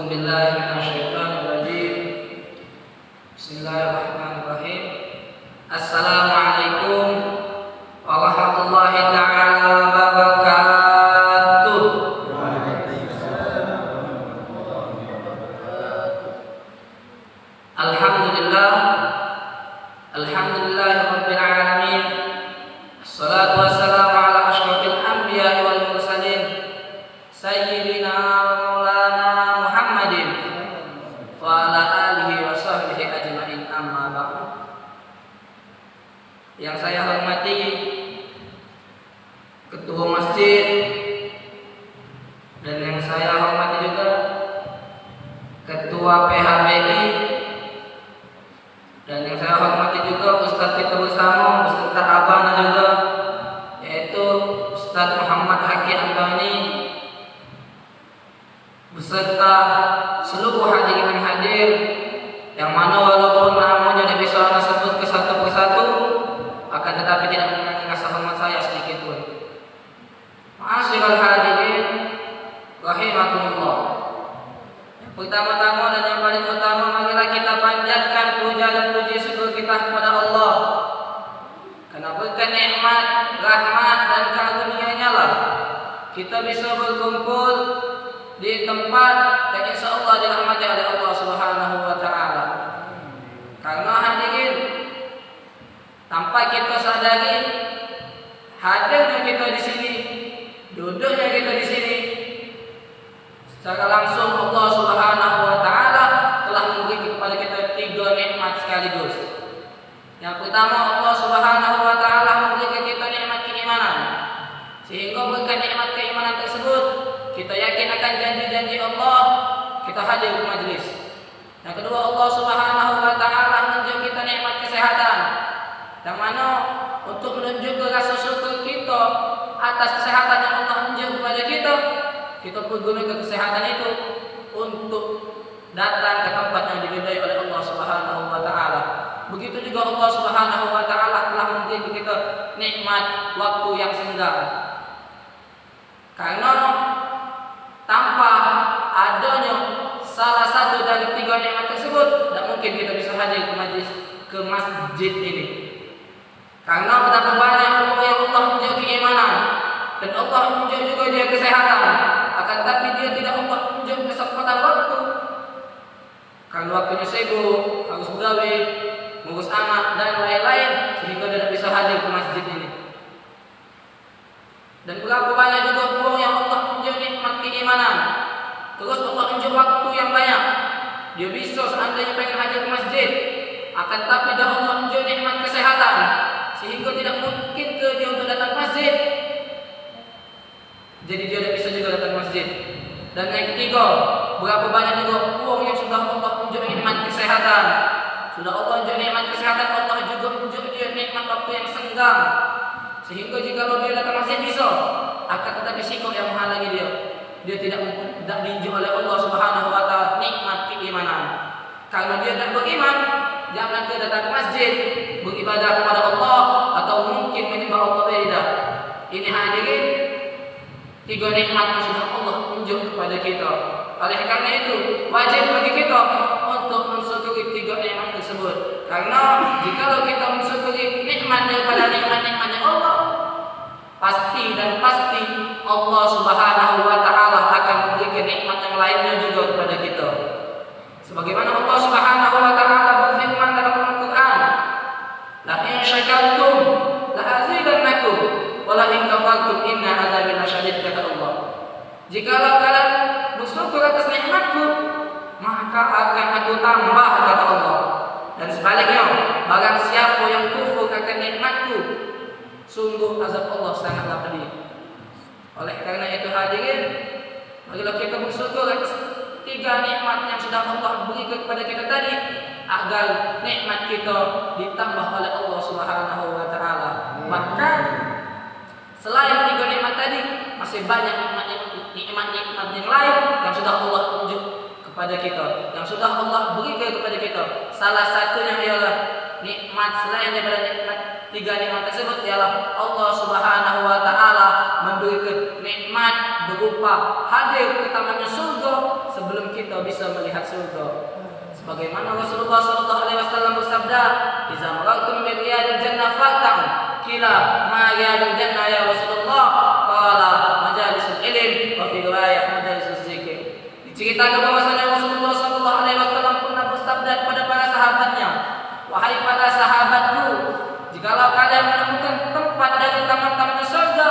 A'udzubillahi minasyaitonirrajim. Bismillahirrahmanirrahim. Assalamualaikum warahmatullahi taala wabarakatuh. Alhamdulillah, alhamdulillahirabbil alamin. Assalatu wassalamu ala asyrofil anbiya'i wal mursalin sayyidina wa maulana Muhammadin wa ala alihi wa sahbihi ajma'in, amma ba'du. Yang saya hormati ketua masjid, dan yang saya hormati juga ketua PHBI, dan yang saya hormati juga Ustadz kita bersama beserta abang juga, yaitu Ustadz Muhammad Haki Ambani, beserta seluruh hadirin yang hadir, yang mana walaupun namanya tidak bisa saya sebut ke satu persatu, akan tetapi tidak mengurangi rasa hormat saya sedikit pun. Ma'asyiral hadirin rahimakumullah. Pertama-tama dan yang paling utama, marilah kita panjatkan puja dan puji syukur kita kepada Allah, karena berkat nikmat, rahmat dan karunia-Nya lah kita bisa berkumpul di tempat yang insya Allah dirahmati oleh Allah Subhanahu wa taala. Karena hadirin, tanpa kita sadari, hadirnya kita di sini, duduknya kita di sini, secara langsung Allah Subhanahu wa taala telah memberi kepada kita tiga nikmat sekaligus. Yang pertama, Allah Subhanahu wa taala memberi kepada kita nikmat keimanan, sehingga berkat nikmat keimanan tersebut kita yakin akan janji-janji Allah, kita hadir ke majlis. Yang kedua, Allah Subhanahu wa taala menunjuk kita nikmat kesehatan, yang mana untuk menunjukkan rasa syukur kita atas kesehatan yang Allah unjuk kepada kita pergunakan kesehatan itu untuk datang ke tempat yang diridai oleh Allah Subhanahu wa taala. Begitu juga Allah Subhanahu wa taala telah memberi kita nikmat waktu yang senggang. Karena tanpa adanya salah satu dari tiga nikmat tersebut, tidak mungkin kita bisa hadir ke masjid ini. Karena betapa banyak orang yang Allah unjuk keimanan, dan Allah unjuk juga dia kesehatan, akan tapi dia tidak Allah unjuk kesempatan waktu. Karena waktunya sibuk, harus begawe, ngurus anak dan lain-lain, sehingga dia tidak bisa hadir ke masjid ini. Dan berapa banyak juga orang yang Allah unjuk nikmat keimanan, terus Allah unjuk waktu yang banyak, dia bisa seandainya pengen hadir ke masjid, akan tapi dah Allah unjuk nikmat kesehatan, sehingga tidak mungkin ke dia untuk datang ke masjid. Jadi dia tidak bisa juga datang ke masjid. Dan yang ketiga, berapa banyak juga orang yang sudah Allah unjuk nikmat kesehatan, sudah Allah unjuk nikmat kesehatan, Allah juga unjuk dia nikmat waktu yang senggang, sehingga jika dia datang masjid bisa, akan tetapi sikap yang menghalangi dia tidak diunjuk oleh Allah Subhanahu wa taala nikmat keimanan. Karena dia tidak beriman, jangan dia datang ke masjid beribadah kepada Allah atau mungkin menyembah Allah beda. Ini hadirin, tiga nikmat yang sudah Allah unjuk kepada kita. Oleh karena itu, wajib bagi kita untuk mensyukuri tiga nikmat tersebut. Karena jikalau kita mensyukuri nikmat daripada nikmat-nikmatnya Allah, pasti dan pasti Allah Subhanahu wa taala akan memberikan nikmat yang lainnya juga kepada kita. Sebagaimana Allah Subhanahu wa taala berfirman dalam Al-Qur'an, "La in syakartum la azidannakum wa la in kafartum inna adzabi lasyadid," kata Allah. Jikalau kalian bersyukur atas nikmatku, maka akan aku tambah, kata Allah. Dan sebaliknya, barang siapa yang kufur akan nikmatku, sungguh azab Allah sangatlah pedih. Oleh karena itu hadirin, marilah kita bersyukur atas tiga nikmat yang sudah Allah berikan kepada kita tadi, agar nikmat kita ditambah oleh Allah Subhanahu wa taala. Bahkan selain tiga nikmat tadi, masih banyak nikmat-nikmat yang lain yang sudah Allah unjuk kepada kita, yang sudah Allah berikan kepada kita. Salah satunya ialah nikmat selain daripada nikmat tiga nikmat tersebut ialah Allah Subhanahu wa taala memberikan nikmat berupa hadir ke tamannya surga sebelum kita bisa bisa melihat surga. Sebagaimana Rasulullah sallallahu alaihi wasallam bersabda, "Idza marartum bi riyadil jannah fata'u." Qila, "Ma riyadil jannah ya Rasulullah?" Qala, "Majalisul ilm wa fi riwayah majalisul zikr." Diceritakan bahwasanya Rasulullah sallallahu alaihi wasallam pernah bersabda kepada para sahabatnya, "Wahai para sahabatku, jikalau kalian menemukan tempat dari taman-taman surga,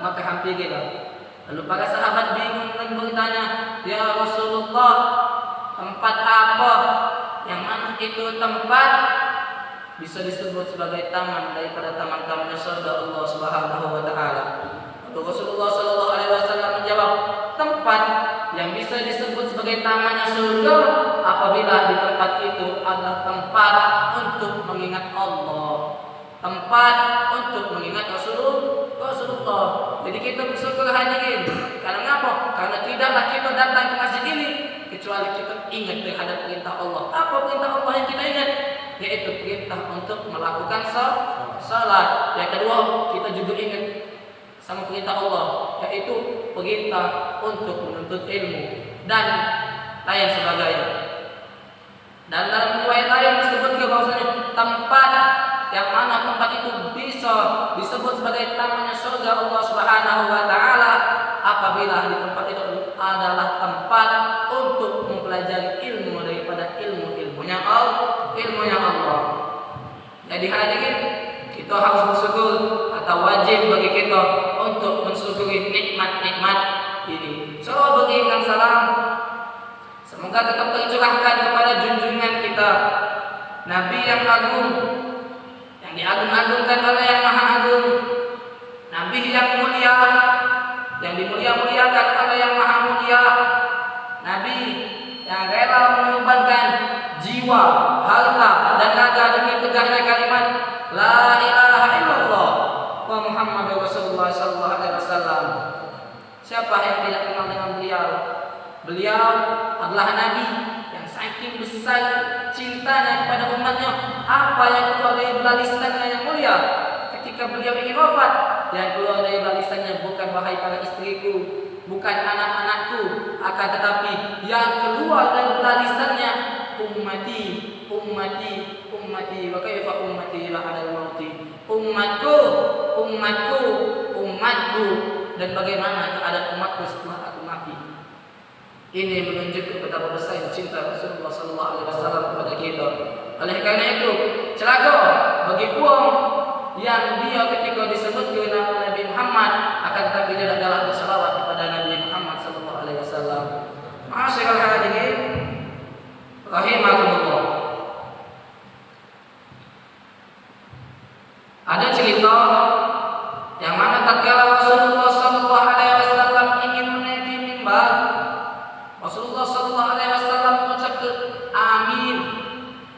maka hampirilah." Lalu para sahabat bingung dan bertanya, "Ya Rasulullah, tempat apa? Yang mana itu tempat bisa disebut sebagai taman daripada taman-taman surga Allah Subhanahu wa taala?" Lalu Rasulullah sallallahu alaihi wasallam menjawab, "Tempat yang bisa disebut sebagai tamannya surga apabila di tempat itu adalah tempat untuk mengingat Allah, tempat untuk mengingat Rasulullah. Jadi kita bersyukur hadirin. Karena apa? Karena tidaklah kita datang ke masjid ini kecuali kita ingat terhadap perintah Allah. Apa perintah Allah yang kita ingat? Yaitu perintah untuk melakukan salat. Yang kedua, kita juga ingat sama perintah Allah, yaitu perintah untuk menuntut ilmu dan lain sebagainya. Dan dalam riwayat lain disebutkan bahwasanya tempat yang mana tempat itu bisa disebut sebagai tamannya surga Allah Subhanahu wa taala apabila di tempat itu adalah tempat untuk mempelajari ilmu daripada ilmunya Allah. Jadi hadirin, kita harus bersyukur atau wajib bagi kita untuk mensyukuri nikmat-nikmat ini. So, berikan salam semoga tetap tercurahkan kepada junjungan kita, Nabi yang agung, yang diagung-agungkan oleh yang maha agung, Nabi yang mulia, yang dimulia-muliakan oleh yang maha mulia, Nabi yang rela mengorbankan jiwa, harta, dan raga demi tegaknya kalimat La ilaha illallah wa Muhammadur Rasulullah sallallahu alaihi wasallam. Siapa yang tidak kenal dengan beliau? Beliau adalah Nabi yang saking besar cintanya kepada umatnya, apa yang keluar dari balisannya yang mulia ketika beliau ingin wafat, yang keluar dari balisannya bukan wahai para istriku, bukan anak-anakku, akan tetapi yang keluar dari balisannya ummati, ummati, ummati, wa kaifa ummati ba'dal mauti. Umatku, umatku, umatku, dan bagaimana keadaan umatku setelah aku mati. Ini menunjukkan betapa besar cinta Rasulullah sallallahu alaihi wasallam kepada kita. Oleh karena itu, celaka bagi uang yang dia ketika disebut nama Nabi Muhammad akan tetapi dia adalah bersalawat kepada Nabi Muhammad sallallahu alaihi wasallam. Ma'asyiral hadirin rahimakumullah. Ada cerita yang mana tatkala Rasulullah sallallahu alaihi wasallam ingin menaiki mimbar, Rasulullah sallallahu alaihi wasallam mengucapkan amin,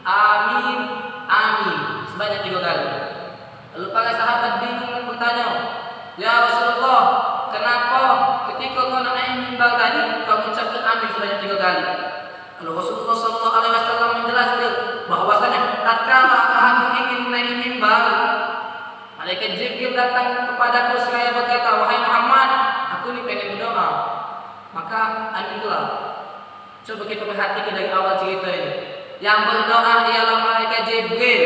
amin, amin sebanyak 3 kali. Lalu para sahabat bingung dan bertanya, "Ya Rasulullah, kenapa ketika kau naik mimbar tadi kau mengucapkan amin sebanyak 3 kali?" Lalu Rasulullah sallallahu alaihi wasallam menjelaskan bahwasanya tatkala aku ingin menaiki mimbar, malaikat Jibril datang kepadaku seraya berkata, "Wahai Muhammad, aku ini pengen berdoa." Maka aminlah. Coba kita perhatikan dari awal cerita ini. Yang berdoa ialah malaikat Jibril,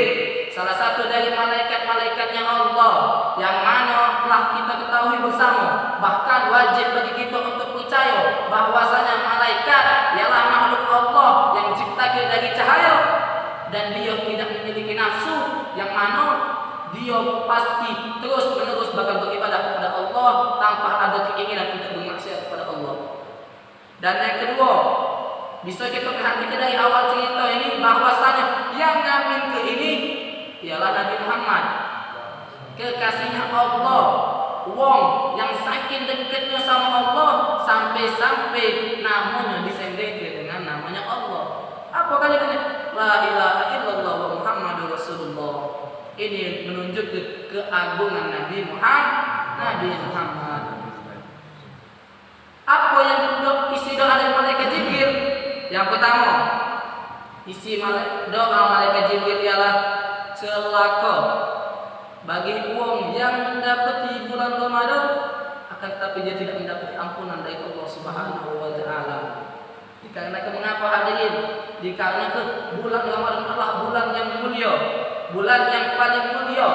salah satu dari malaikat-malaikatnya Allah, yang mana telah kita ketahui bersama. Bahkan wajib bagi kita untuk percaya bahwasanya malaikat ialah makhluk Allah yang diciptakan dari cahaya dan dia tidak memiliki nafsu, yang mana dia pasti terus-menerus bakal beribadah kepada Allah tanpa ada keinginan untuk bermaksiat kepada Allah. Dan yang kedua, bisa kita perhatikan dari awal cerita ini bahwasanya yang ngamin ke ini ialah Nabi Muhammad, kekasihnya Allah, wong yang saking dekatnya sama Allah sampai-sampai namanya disendiri dengan namanya Allah. Apa kalimatnya? La ilaha illallah wa Muhammadur Rasulullah. Ini menunjukkan keagungan Nabi Muhammad. Apa yang isi doa dari malaikat Jibril? Yang pertama, isi doa malaikat Jibril ialah celaka bagi uang yang mendapati bulan Ramadan akan tetapi dia tidak mendapati ampunan dari Allah Subhanahu wa taala. Karena mengapa hadirin? Dikarenakan bulan Ramadan adalah bulan yang mulia, bulan yang paling mulia,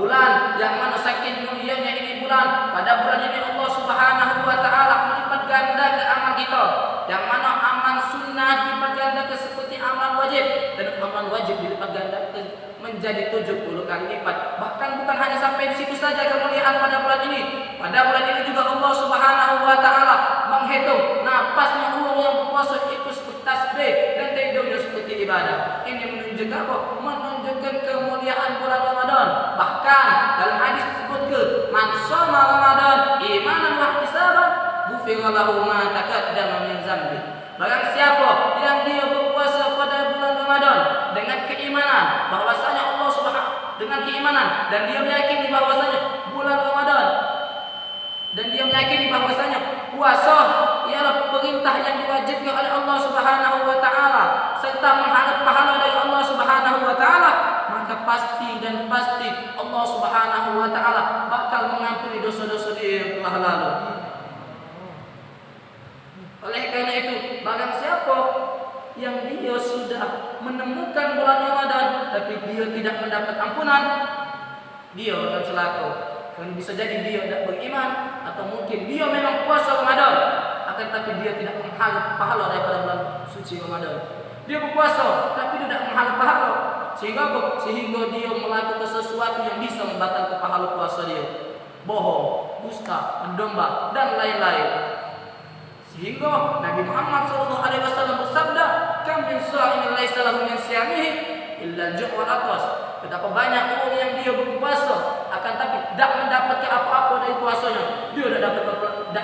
bulan yang mana saking mulianya ini bulan. Pada bulan ini Allah Subhanahu wa taala melipat ganda ke amal kita, yang mana amal sunnah dilipat ganda ke seperti amal wajib, dan amal wajib dilipat ganda ke menjadi 70 kali lipat. Bahkan bukan hanya sampai di situ saja kemuliaan pada bulan ini. Pada bulan ini juga Allah Subhanahu wa taala menghitung napasnya orang yang berpuasa itu seperti tasbih dan tidurnya seperti ibadah. Ini menunjukkan apa? Menunjukkan kemuliaan bulan Ramadan. Bahkan dalam hadis disebut ke man shoma Ramadan imanan wa ihtisaban ghufira lahu ma taqaddama min dzambi. Barang siapa yang dia berpuasa pada bulan Ramadan dengan keimanan bahwasanya Allah Subhanahu dengan keimanan dan dia meyakini bahwasanya bulan Ramadan dan dia meyakini bahwasanya puasa ialah perintah yang diwajibkan oleh Allah Subhanahu wa taala serta mengharap pahala dari Allah Subhanahu wa taala, maka pasti dan pasti Allah Subhanahu wa taala bakal mengampuni dosa-dosa dia yang telah lalu. Oleh karena itu, barang siapa yang dia sudah menemukan bulan Ramadan tapi dia tidak mendapat ampunan, dia akan celaka. Kan bisa jadi dia tidak beriman, atau mungkin dia memang puasa Ramadan akan tapi dia tidak mengharap pahala daripada bulan suci Ramadan. Dia berpuasa tapi tidak mengharap pahala, sehingga dia melakukan sesuatu yang bisa membatalkan pahala puasa dia. Bohong, dusta, mendomba dan lain-lain. Sehingga Nabi Muhammad SAW bersabda, "Kam min sha'imin laisa lahu min siyamihi illa al-ju' wal 'athas." Betapa banyak orang yang dia berpuasa akan tapi tidak mendapatkan apa-apa dari puasanya. Dia tidak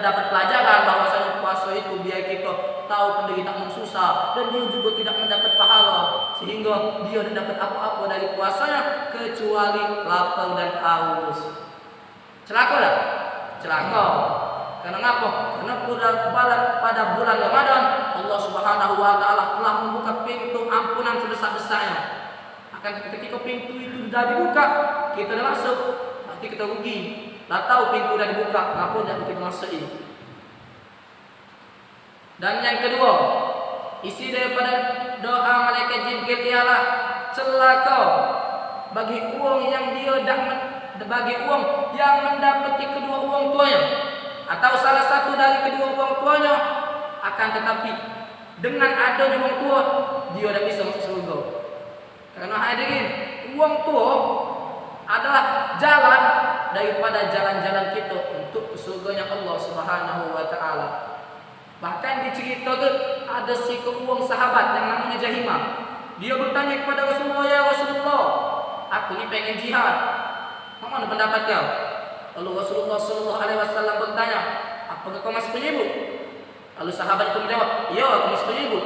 dapat pelajaran bahwasanya puasa itu biar kita tahu penderitaan susah, dan dia juga tidak mendapat pahala, sehingga dia tidak dapat apa-apa dari puasanya kecuali lapar dan haus. Celaka tak? Celaka. Karena apa? Karena pada bulan Ramadan Allah Subhanahu wa taala telah membuka pintu ampunan sebesar-besarnya. Akan ketika pintu itu sudah dibuka, kita dah masuk, nanti kita rugi. Tak tahu pintu dah dibuka, kenapa tidak kita masuk ini? Dan yang kedua, isi daripada doa malaikat Jibril ialah celaka bagi uang yang mendapati kedua orang tuanya atau salah satu dari kedua orang tuanya, akan tetapi dengan adanya orang tua dia tidak bisa masuk surga. Karena hadirin, uang tua adalah jalan daripada jalan-jalan kita untuk surganya Allah Subhanahu wa taala. Bahkan diceritakan ada si uang sahabat yang namanya Jahimah. Dia bertanya kepada Rasulullah, "Ya Rasulullah, aku ni pengen jihad. Mana pendapat kau?" Lalu Rasulullah SAW bertanya, "Apakah kau masih penyibuk?" Lalu sahabat itu menjawab, "Ya, aku masih penyibuk."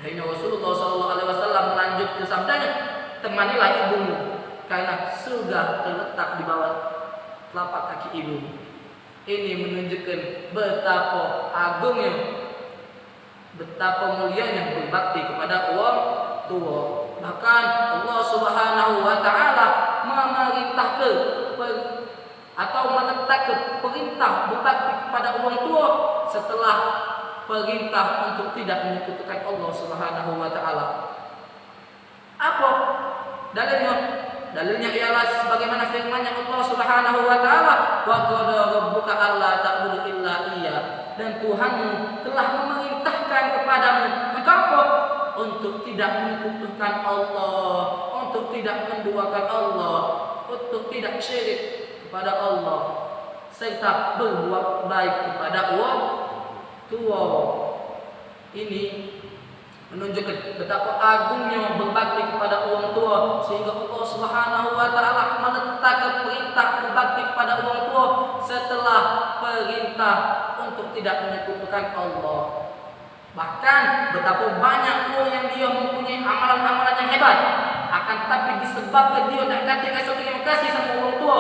Akhirnya Rasulullah SAW melanjut ke sabdanya, "Temanilah ibumu, karena surga terletak di bawah telapak kaki ibumu." Ini menunjukkan betapa agungnya, betapa mulianya berbakti kepada orang tua. Bahkan Allah Subhanahu wa taala memerintahkan atau menetapkan perintah berbakti kepada orang tua setelah perintah untuk tidak menyekutukan Allah Subhanahu wa taala. Apa dalilnya? Dalilnya ialah sebagaimana firman-Nya Allah Subhanahu wa taala, "Wa qala rabbuka alla ta'budu illa iyyah." Dan Tuhanmu telah memerintahkan kepadamu untuk tidak menyekutukan Allah, untuk tidak menduakan Allah, untuk tidak syirik kepada Allah, serta berbuat baik kepada orang tua. Ini menunjukkan betapa agungnya berbakti kepada orang tua, sehingga Allah Subhanahu wa taala meletakkan perintah berbakti kepada orang tua setelah perintah untuk tidak menyekutukan Allah. Bahkan betapa banyak orang yang dia mempunyai amalan-amalan yang hebat, akan tetapi disebabkan dia tak kata rasa terima kasih sama orang tua,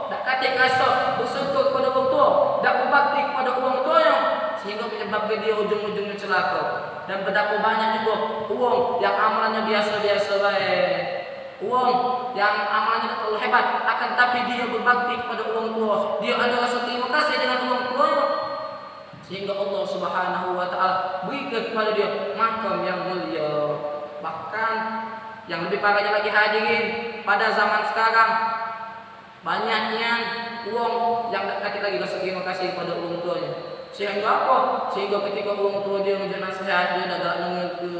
tak kata rasa bersyukur kepada orang tua, tak berbakti kepada orang tuanya, sehingga menyebabkan dia ujung-ujungnya celaka. Dan betapa banyak juga uang yang amalannya biasa-biasa baik, uang yang amalannya tak terlalu hebat, akan tapi dia berbakti kepada orang tua, dia ada rasa terima kasih dengan orang tuanya, sehingga Allah Subhanahu wa taala berikan kepada dia makam yang mulia. Bahkan yang lebih parahnya lagi hadirin, pada zaman sekarang banyaknya uang yang tak lagi rasa terima kasih kepada orang tuanya. Sehingga apa? Sehingga ketika orang tua dia menjadi nasihat, dia dah galak dengar ke.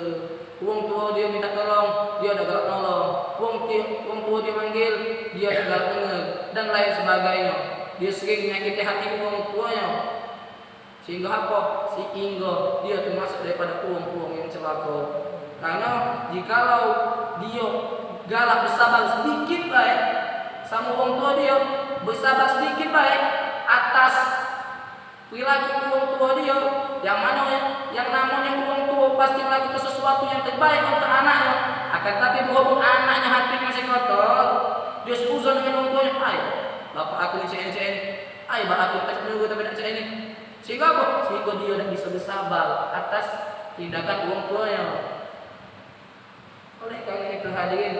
Orang tua dia minta tolong, dia dah galak nolong. Orang tua dia manggil, dia dah galak dengar, dan lain sebagainya. Dia sering menyakiti hati orang tuanya. Sehingga apa? Sehingga dia termasuk daripada uang-uang yang celaka. Karena jikalau dia galak bersabar sedikit baik sama orang tua dia, bersabar sedikit baik atas perilaku orang tua dia, yang namanya orang tua pasti melakukan sesuatu yang terbaik untuk anaknya. Akan tapi berhubung anaknya hati masih kotor, dia seuzon dengan orang tuanya, ay bapak aku ni CN, ay bapak aku tak juga tapi tak CN ini. Sehingga apa? Sehingga dia tidak bisa bersabar atas tindakan orang tuanya. Oleh karena itu hadirin,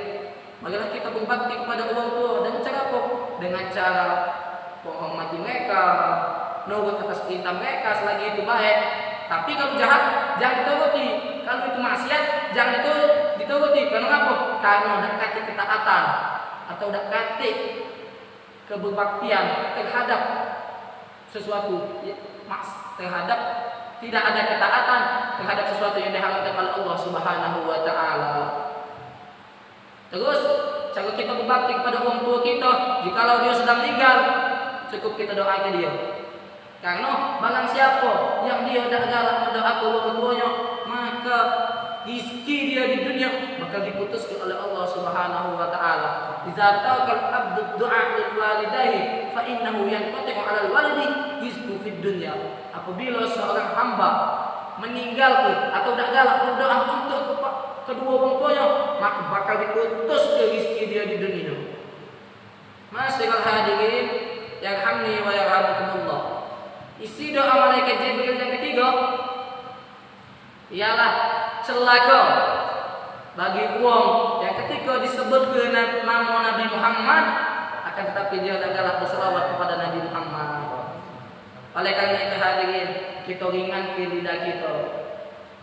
marilah kita berbakti kepada orang tua dengan cara apa? Dengan cara menghormati mereka, nurut atas perintah mereka selagi itu baik. Tapi kalau jahat, jangan dituruti. Kalau itu maksiat, jangan dituruti. Karena apa? Karena dekati ketaatan atau dekati keberbaktian terhadap sesuatu, terhadap tidak ada ketaatan terhadap sesuatu yang diharamkan oleh Allah Subhanahu wa taala. Terus cara kita berbakti kepada orang tua kita, jikalau dia sedang meninggal, cukup kita doakan dia. Karena barang siapa yang dia tidak galak mendoakan orang tuanya, maka rezeki dia di dunia bakal diputuskan oleh Allah Subhanahu wa taala. Idza taqal abdu du'a lil walidayhi fa innahu yanqati'u 'ala al-walidi rizqu fid dunya. Apabila seorang hamba meninggal atau tidak galak berdoa untuk kedua orang tuanya, maka bakal diputus ke rezeki dia di dunia. Masyiral hadirin yarhamni wa yarhamukumullah. Isi doa malaikat Jibril yang ketiga ialah celaka bagi uang yang ketika disebut ke nama Nabi Muhammad, akan tetapi dia tak galak berselawat kepada Nabi Muhammad. Oleh karena itu hadirin, kita ringankan lidah kita.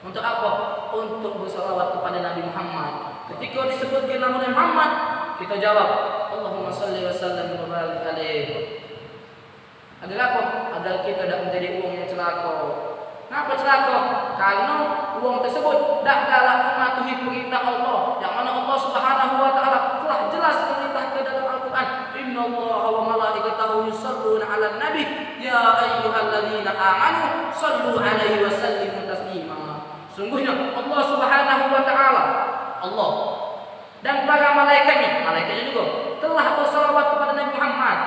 Untuk apa? Untuk berselawat kepada Nabi Muhammad. Ketika disebut ke nama Nabi Muhammad, kita jawab Allahumma salli wa sallim wa barik alaihi. Agar apa? Agar kita tidak menjadi uang yang celaka. Kenapa celaka? Karena uang tersebut tidak galak mematuhi perintah Allah, yang mana Allah Subhanahu wa taala telah jelas memerintahkan dalam Al-Qur'an, innallaha wa malaikatahu yusholluna 'alan nabi ya ayyuhalladzina amanu shallu 'alaihi wa sallimu taslima. Sungguhnya Allah Subhanahu wa taala, Allah dan para malaikatnya juga telah bersalawat kepada Nabi Muhammad.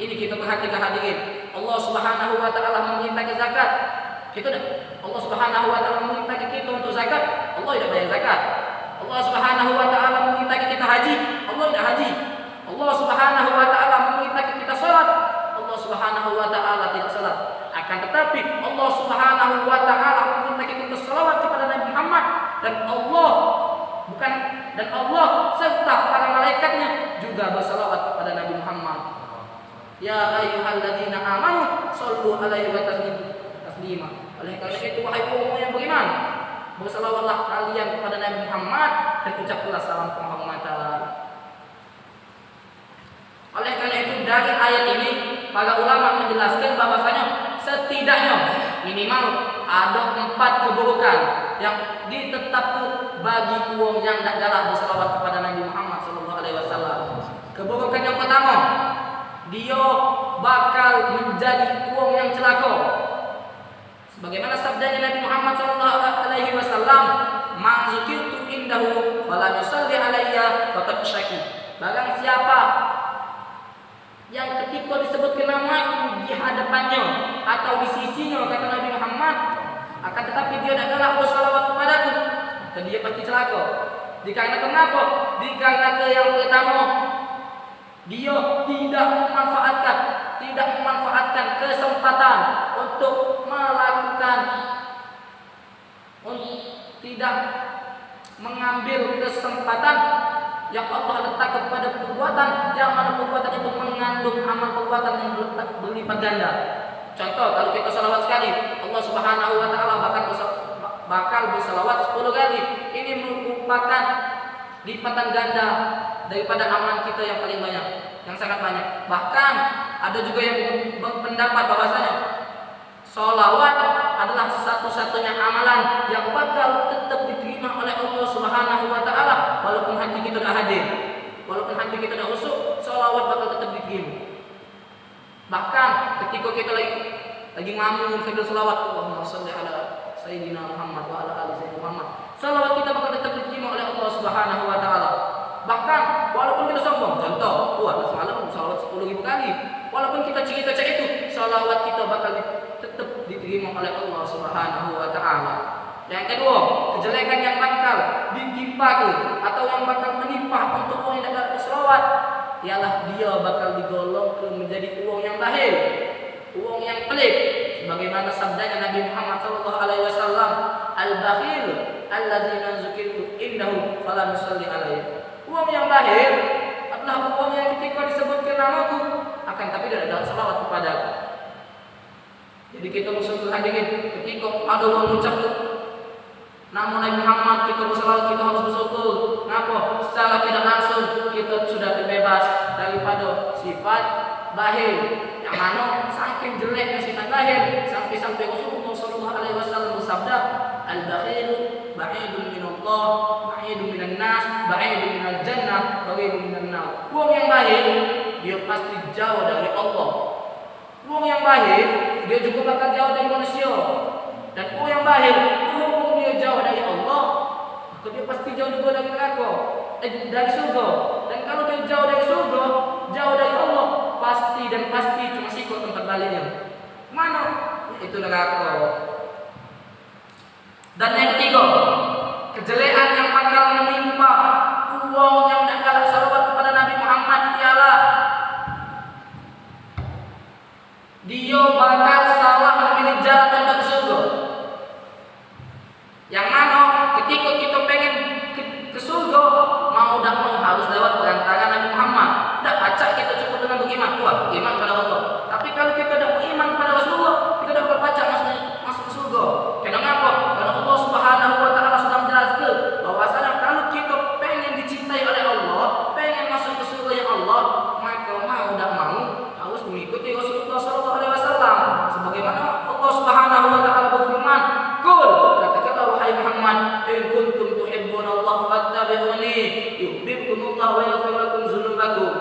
Ini kita perhatikan hadirin. Allah Subhanahu wa taala memerintahkan zakat. Kita dah. Allah Subhanahu wa taala memerintahkan kita untuk zakat. Allah tidak bayar zakat. Allah Subhanahu wa taala memerintahkan kita haji. Allah tidak haji. Allah Subhanahu wa taala memerintahkan kita salat. Allah Subhanahu wa taala tidak salat. Akan tetapi Allah Subhanahu wa taala memerintahkan kita salawat kepada Nabi Muhammad, dan Allah serta para malaikatnya juga bersalawat kepada Nabi Muhammad. Ya ayyuhalladzina amanu shallu 'alaihi wa taslima. Oleh karena itu wahai orang yang beriman, bersalawatlah kalian kepada Nabi Muhammad dan ucapkanlah salam penghormatan. Oleh karena itu dari ayat ini para ulama menjelaskan bahwasanya setidaknya minimal ada 4 keburukan yang ditetapkan bagi uang yang tidak galak bersalawat kepada Nabi Muhammad SAW. Keburukan yang pertama, dia bakal menjadi uang yang celaka. Sebagaimana sabdanya Nabi Muhammad SAW, "Man zukirtu indahu fala yusalli alayya faqad syaki." Barang siapa yang ketika disebutkan namaku di hadapannya atau di sisinya, kata Nabi Muhammad, akan tetapi dia tidak galak bersalawat kepadaku, maka dia pasti celaka. Dikarenakan apa? Dikarenakan yang pertama, dia tidak memanfaatkan kesempatan untuk melakukan, tidak mengambil kesempatan yang Allah letakkan kepada perbuatan, yang mana perbuatan itu mengandung amal perbuatan yang berlipat ganda. Contoh, kalau kita salawat sekali, Allah Subhanahu wa taala bakal bersalawat 10 kali. Ini merupakan lipatan ganda daripada amalan kita yang paling banyak, yang sangat banyak. Bahkan ada juga yang berpendapat bahwasanya salawat adalah satu-satunya amalan yang bakal tetap diterima oleh Allah Subhanahu wa taala walaupun hati kita tidak hadir. Walaupun hati kita tidak khusyuk, salawat bakal tetap diterima. Bahkan ketika kita lagi ngamun sambil salawat, Allahumma shalli ala sayyidina Muhammad wa ala ali sayyidina Muhammad, salawat kita bakal tetap diterima oleh Allah Subhanahu wa taala. Bahkan walaupun kita sombong, contoh, semalam salawat 10.000 kali, walaupun kita cerita itu, salawat kita bakal tetap diterima oleh Allah Subhanahu wa taala. Yang kedua, kejelekan yang bakal ditimpakan atau yang bakal menimpa untuk orang yang tidak berselawat ialah dia bakal digolongkan menjadi uang yang bakhil, uang yang pelit, sebagaimana sabdanya Nabi Muhammad SAW, al-bakhil alladzina zukirtu indahu falam yusalli alaihi. Uang yang bakhil adalah uang yang ketika disebutkan namaku akan tapi tidak ada selawat kepadaku. Jadi kita musuh hadirin, ketika ada orang mengucap nama Nabi Muhammad, kita berselawat, kita harus bersyukur. Kenapa? Secara tidak langsung kita sudah terbebas daripada sifat bakhil, yang mana saking jeleknya sifat bakhil sampai Rasulullah sallallahu alaihi wasallam bersabda, al-bakhil ba'idun minallah, ba'idun minan nas, ba'idun minal jannah, ba'idun minan nar. Wong yang bakhil dia pasti jauh dari Allah. Wong yang bakhil dia juga bakal jauh dari manusia. Dan orang yang bakhil dia jauh dari Allah, maka dia pasti jauh juga dari neraka, dari surga. Dan kalau dia jauh dari surga, jauh dari Allah, pasti cuma sikut tempat baliknya. Mana? Itu neraka. Dan yang ketiga, kejelekan yang bakal menimpa uang yang tidak kalah salawat kepada Nabi Muhammad ialah dia bakal salah memilih jalan untuk ke surga. Yang mana ketika kita pengen ke surga, mau tidak mau harus lewat perantara Nabi Muhammad. Tidak baca kita cukup dengan beriman, beriman pada Allah. Tapi kalau kita tidak beriman pada Rasulullah, kita tidak berbaca masuk ke surga. Kenapa? Karena Allah Subhanahu wa taala sudah menjelaskan bahwasanya kalau kita pengen dicintai oleh Allah, pengen masuk ke surga yang Allah, maka mau tidak mau harus mengikuti Rasulullah sallallahu alaihi wasallam. Sebagaimana Allah Subhanahu wa taala berfirman, "Qul wahai Muhammad, in kuntum tuhibbunallah fattabi'uni yuhibbukumullah wa yaghfir lakum dzunubakum."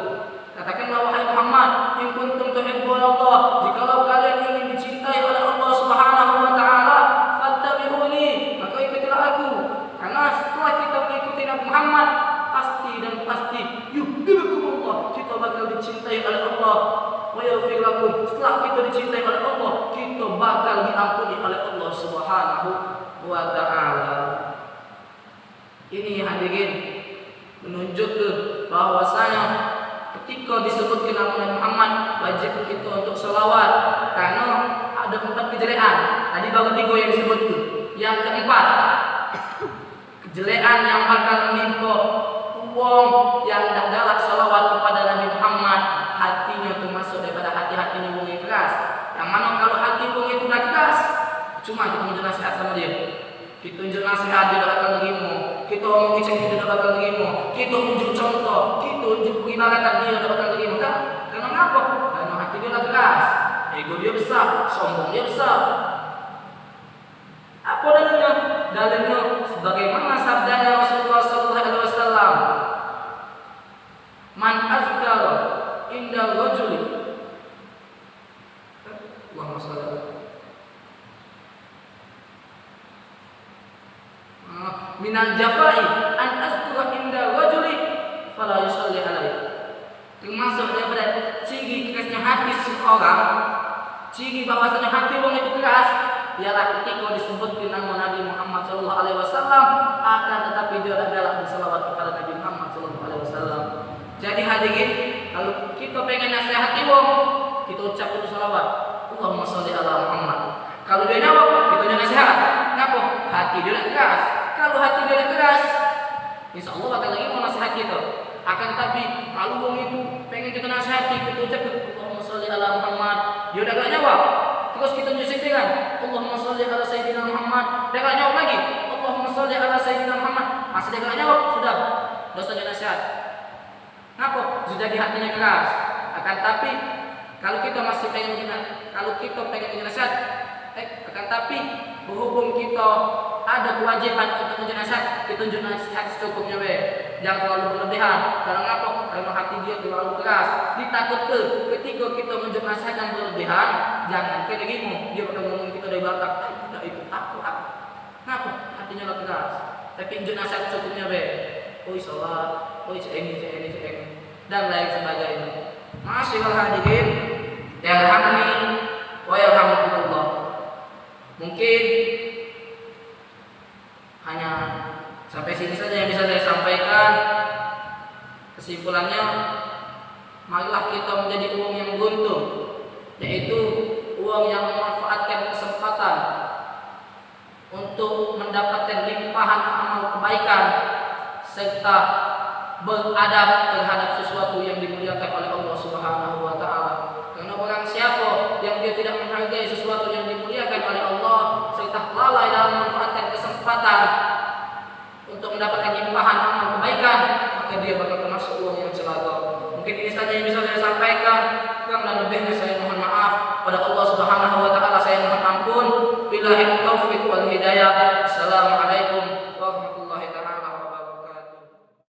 Katakanlah wahai Muhammad, in kuntum tuhibbunallah, jikalau kalian ingin dicintai oleh Allah Subhanahu wa taala, fattabi'uni, maka ikutilah aku. Karena setelah kita mengikuti Nabi Muhammad, pasti yuhibbukumullah, kita bakal dicintai oleh Allah, wa yaghfir lakum, setelah kita dicintai oleh Allah, kita bakal diampuni oleh Allah Subhanahu wa ta'ala. Ini hadirin menunjukkan bahwasanya ketika disebutkan nama Nabi Muhammad wajib kita untuk selawat karena ada 4 kejelekan. Tadi baru 3 yang disebutkan. Yang keempat, kejelekan yang bakal menimpa uang yang tidak galak selawat kepada Nabi Muhammad, hatinya termasuk daripada hati-hatinya wong yang keras. Yang mana kalau hati wong itu tidak keras, cuma kita menjelaskan nasihat sama dia, kita tunjuk nasihat dia tidak akan terima, kita omong bicak dia tidak akan terima, kita tunjuk contoh, kita tunjuk peribadatan dia tidak akan terima. Kan? Karena apa? Karena hati dia tidak keras, ego dia besar, sombong dia besar. Apa dalilnya? Dalilnya sebagaimana sabdanya Rasulullah SAW, man azkara inda rajuli, Allahumma shalli ala minal jafai an azkura inda rajuli fala yusalli alaihi. Termasuk daripada ciri kerasnya hati seorang, ciri bahwasanya hati orang itu keras ialah ketika disebutkan nama Nabi Muhammad SAW, akan tetapi dia adalah bersalawat kepada Nabi Muhammad SAW. Jadi hadirin, kalau kita pengen nasihati wong, kita ucap dulu salawat, Allahumma sholli ala Muhammad. Kalau dia jawab, kita nasihat. Kenapa? Hati dia keras. Kalau hati dia keras, insya Allah bakal lagi mau nasihat kita. Akan tetapi kalau wong itu pengen kita nasihati, kita ucap Allahumma sholli ala Muhammad, dia udah gak jawab, Terus kita nyusikan Allahumma sholli ala sayyidina Muhammad. Dia enggak jawab lagi. Allahumma sholli ala sayyidina Muhammad. Masih dia enggak jawab, sudah. Dosanya nasihat. Ngapa? Sudah di hatinya keras. Akan tapi kalau kita pengen nasihat, akan tapi berhubung kita ada kewajiban untuk nasihat, kita tunjuk nasihat secukupnya we. Jangan terlalu berlebihan. Karena ngapa? Karena hati dia terlalu keras. Ditakut ketika kita menunjuk nasihat yang berlebihan, jangan kayak gini. Dia bakal ngomong kita dari belakang. Tidak itu takut apa? Ngapa? Hatinya lo keras. Tapi tunjuk nasihat secukupnya we. Oh salat, oh ini, dan lain sebagainya. Masyaallah hadirin, yarhamni wa yarhamukumullah. Mungkin hanya sampai sini saja yang bisa saya sampaikan. Kesimpulannya, marilah kita menjadi uang yang beruntung, yaitu uang yang memanfaatkan kesempatan untuk mendapatkan limpahan amal kebaikan serta beradab terhadap sesuatu yang dimuliakan oleh Allah Subhanahu wa taala. Karena orang siapa yang dia tidak menghargai sesuatu yang dimuliakan oleh Allah serta lalai dalam memanfaatkan kesempatan untuk mendapatkan limpahan amal kebaikan,